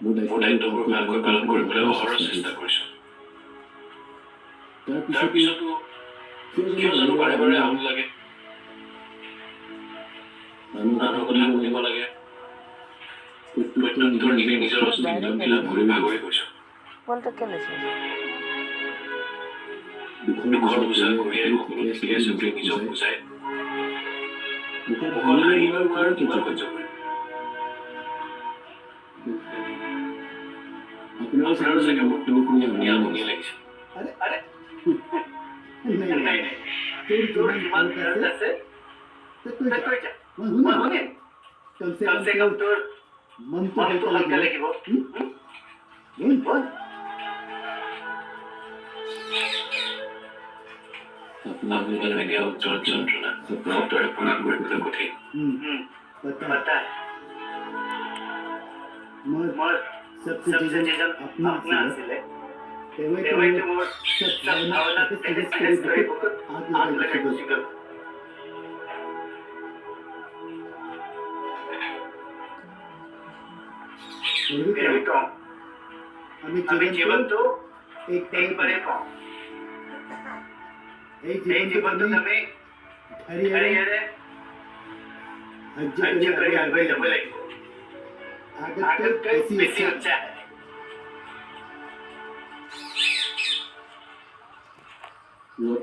মোৰ দায়িত্ববোৰ ভালকৈ পালন কৰিবলৈ অহৰহ চেষ্টা কৰিছোঁ। তাৰপিছতো কিয় জানো বাৰে বাৰে আমনি লাগে। মানুহৰ কথা শুনিব লাগে। প্ৰত্যুত্তৰ দিলে নিজৰ অস্তিত্ব মিলাপ কৰি ভাগৰি গৈছোঁ। দুখৰ বোজা কঢ়িয়াই সকলো ঠিকে আছে বুলি নিজক বুজাই মুখত হাঁহিলৈ মই আৰু কিমান সহ্য কৰিম। আপোনাৰো চাগে মোৰ দুখ শুনি আমনিয়ে লাগিছে। নাই তোৰ কিমান দৰদ আছে তই কৈ যা, মই শুনিম। কমছে কম তোৰ মনটো হালকা লাগিব। আপোনাৰ এতিয়া উজ্জ্বল যন্ত্ৰণা শব্দৰে প্ৰকাশ কৰিবলৈ কঠিন। মই सबसे যেজন আপনা আছিলে তেওঁটো মোৰ সব ভাৱনা তেজ কৰি বহুত আগ লগাই গুচি গ'ল। আমি জীৱনটো একবাৰে পাওঁ। এই জীৱনটোত আমি ধৈৰ্য্যৰে সহ্য কৰি আগুৱাই যাব লাগিব। আগতকৈ বেছি উৎসাহ।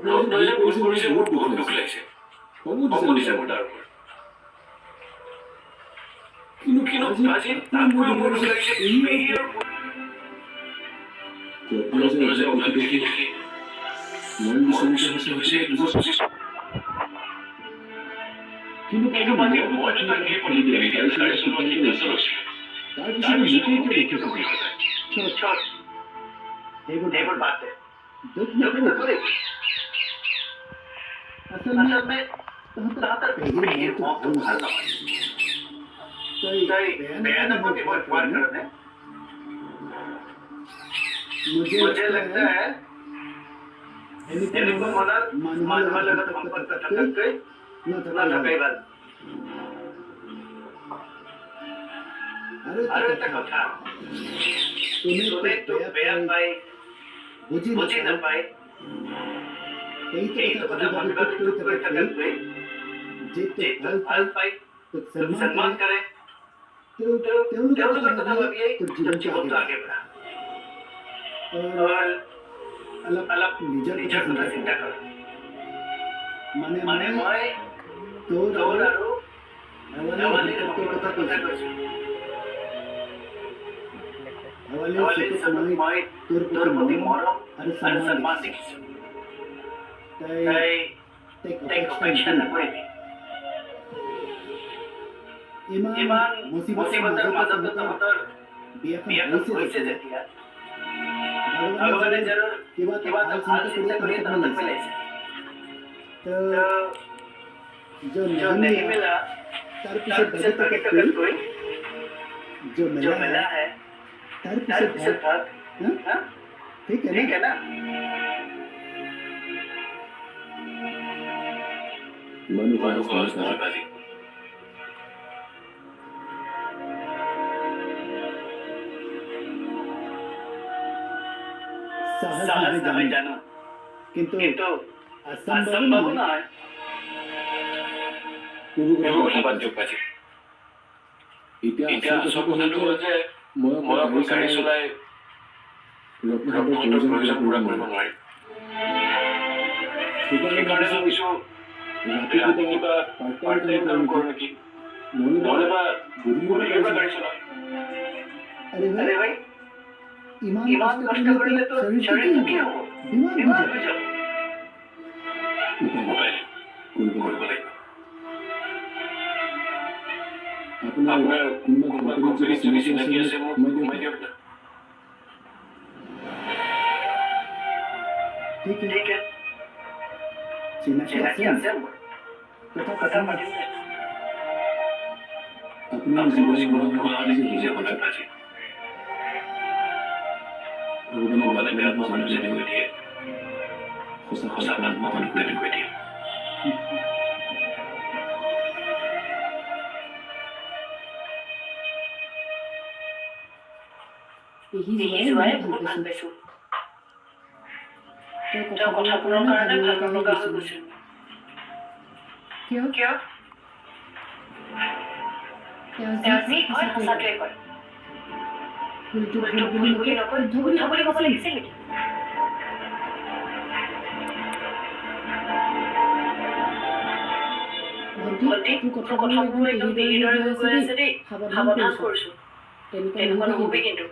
ৰত্নই যে ভুল কৰিছে মোৰ বহুত দুখ লাগিছে। খঙো দিছে মোৰ তাৰ ওপৰত। কিন্তু আজি তাতকৈ মোৰ দুখ লাগিছে ৰত্নই যে অভাৱ দেখি মন বিচলিত হৈছে এইটো মই বুজিছোঁ। কিন্তু মানে মইতো তাক এই পলিটিকেল গাড়ী চলোৱাৰ সিদ্ধান্ত লৈছিলোঁ। তাৰপিছত মোকেই কিয় দুখ লাগে? সেইবোৰ বাদ দে। দুখ নকৰিবি। असल में तहतर पेहीर मौत ভাল নহয়। তই বেয়া নাপাবি মই কোৱাৰ কাৰণে। मुझे लगता है এনেকুৱা মনত মানুহৰ লগত সম্পৰ্ক থকাতকৈ নথকাই ভাল। আৰু এটা কথা কোনে তোক বেয়া পাই বুজি নাপায় এইটো কথা ভাবি কৰি থকাতকৈ যে তোক ভাল পাই তোক সন্মান কৰে তেওঁলোকৰ কথা ভাবিয়েই তোৰ জীৱনটো আগে বঢ়া। और अलग निजर কথা চিন্তা কৰ। মানে মই তোৰ আৰু হেৱালীৰ সম্পৰ্কৰ কথা কৈছোঁ। হেৱালীৰ চকুত মই তোৰ প্ৰতি মৰম আৰু সন্মান দেখিছোঁ। তাইক অপেক্ষা নকৰিবি। ইমান মুচিবতৰ মাজতো তহঁতৰ বিয়াখন হৈছে যেতিয়া ভগৱানে জৰুৰ কিবা এটা ভাল চিন্তা কৰি তহঁতক মিলাইছে। তো जो नहीं मिला तार पीछे भागी तकतকৈ जो मिला है तार पीछे भाग। हाँ ठीक है ना? मनु को नजरबाजी साहस नहीं जानो किंतु असंभव नয়। এইবোৰ কথা বাদ দিয়ক বাজি। এতিয়া আচল কথাটো হ'ল যে মই অকল গাড়ী চলাই ৰত্নহঁতৰ প্ৰয়োজন পূৰা কৰিব নোৱাৰিম। সেইকাৰণে ভাবিছোঁ ৰাতি কিবা পাৰ্ট টাইম কাম কৰোঁ নেকি, নহ'লেবা গধূলিৰ পৰা গাড়ী চলাম। আৰে ভাই ইমান কষ্ট কৰিলে তো শৰীৰটো কি হ'ব? বেমাৰ হৈ যাব। উপায় কৰিব লাগিব। আপোনাৰ কোনোবা কোম্পানীত যদি চিনাকি আছে মোক সোমাই দিয়ক না। ঠিক है চিনাকি আছে মোৰ কথা পাতিম। আপোনাৰ জীৱনত নহ'লে কি যে হ'লে বাজি। ভগৱানে বেয়া পোৱা মানুহ যেনেকৈ দিয়ে সঁচা ভাল পোৱা মানুহ তেনেকৈ দিয়ে। পেহী যোৱাই বহুত ভাল পাইছোঁ। তেওঁৰ কথাবোৰৰ কাৰণে ভাল লগা হৈ গৈছিল। কিয়? তেওঁ যি কয় সঁচাটোৱে কয়। ভুলটো ভুল বুলি নকৈ শুদ্ধ বুলি ক'ব লাগিছিল নেকি? ভণ্টি, তোৰ কথাবোৰ একদম পেহীৰ দৰে হৈ গৈ আছে দেই। সাৱধান কৰিছোঁ। তেনেকুৱা নহ'বি কিন্তু।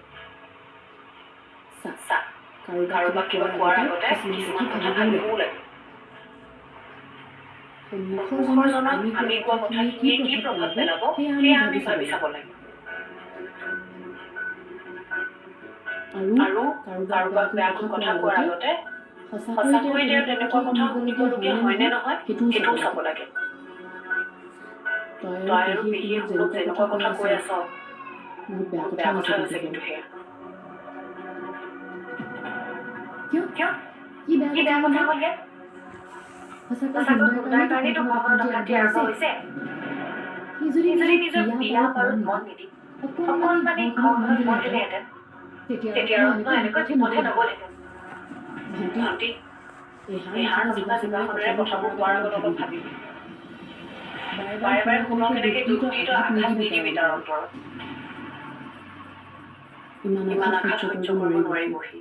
চা, কাৰোবাক কিবা কোৱাৰ আগতে কিছুমান কথা ভাবিবও লাগে। সন্মুখৰজনক আমি কোৱা কথাখিনিয়ে কি প্ৰভাৱ পেলাব সেয়া আমি ভাবি চাব লাগে। আৰু কাৰোবাক বেয়াকৈ কথা কোৱাৰ আগতে সঁচাকৈ তেওঁ তেনেকুৱা কথা শুনিবলগীয়া হয় নে নহয় সেইটোও চাব লাগে। তই আৰু পেহীয়ে মোক যেনেকুৱা কথা কৈ আছ বহুত বেয়া কথা হৈছে কিন্তু সেয়া। কিয়? কি বেয়া কথা হ'ল ইয়াত? সঁচাকৈ গুণ্ডাৰ কাৰণেই তোৰ ঘৰখনত অশান্তি আৰম্ভ হৈছে? সি যদি নিজৰ বিয়া বাৰুত মন নিদি অকণমানি ঘৰখনত মন দিলেহেঁতেন তেতিয়া আৰু এনেকৈ বিপথে নগ'লহেঁতেন। ভণ্টি, এই হাৰ নথকা জিভাখনেৰে কথাবোৰ কোৱাৰ আগত অলপ ভাবিবি। বাৰে বাৰে শুনক এনেকে দুখ দি তই আঘাত নিদিবি তাৰ অন্তৰত। ইমান আঘাত সহ্য কৰিব নোৱাৰিব সি।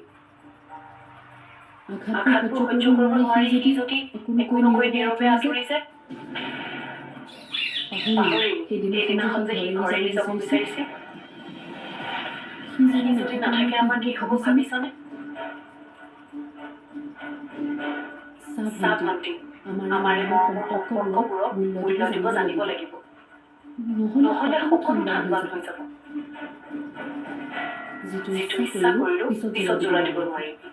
আঘাতবোৰ সহ্য কৰিব নোৱাৰি সি যদি একো নকৈ নীৰৱে আঁতৰি যায়। পাহৰিলি সেইদিনাখন যে সি ঘৰ এৰি যাব বিচাৰিছিল। সি যদি নাথাকে আমাৰ কি হ'ব ভাবিছনে? চা ভণ্টি, আমাৰ এই মৰমৰ সম্পৰ্কবোৰক মূল্য দিব জানিব লাগিব। নহ'লে সকলো ঠান বান হৈ যাব। যিটো ইচ্ছা কৰিলো পিছত জোৰা দিব নোৱাৰিবি।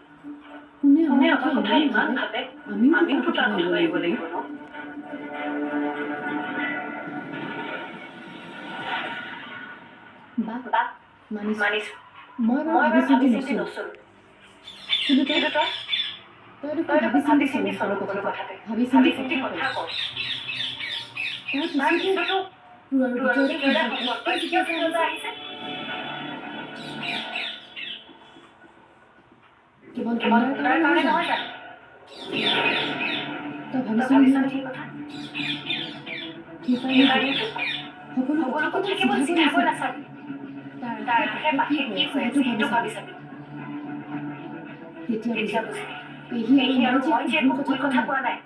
কোনে আমাৰ কথা ইমান ভাবে আমিওতো তাৰ কথা ভাবিব লাগিব ন? বা মানিছো মই এবাৰ ভাবি চিন্তি নচলো। কিন্তু তই দেখোন ভাবি চিন্তি চল সকলো কথাতে। ভাবি চিন্তি কথা ক। তাৰ পিছতো তোৰ আৰু ভিতৰতে সম্পৰ্ক কিয় ভিতৰলৈ আহিছে? কেৱল গুণ্ডাৰ কাৰণে নহয় জানো? তই ভাবিছনে সেই কথা? সেইকাৰণেতো সকলো কথা কেৱল চিধাকৈ নাচাবি। তাৰ আশে পাশে কি হৈ আছে সেইটো ভাবি চাবি। তেতিয়া বুজিবি পেহী আৰু মই যে একো ভুল কথা কোৱা নাই।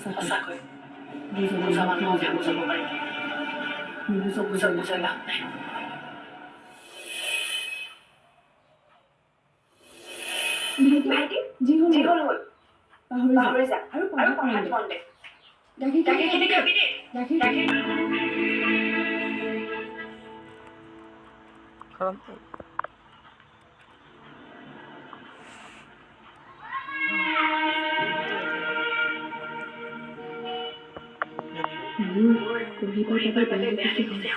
সঁচাকৈ বুজা মানুহকহে বুজাব পাৰি। নুবুজাক বুজাই লাভ নাই। ভাইটি, যি হ'ল হ'ল। পাহৰি যা আৰু পঢ়াত মন দে। গাখীৰখিনি খাবি দেই। গাখীৰ পঢ়িবৰ বাবে বেয়া হৈ গৈছে।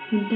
কিন্তু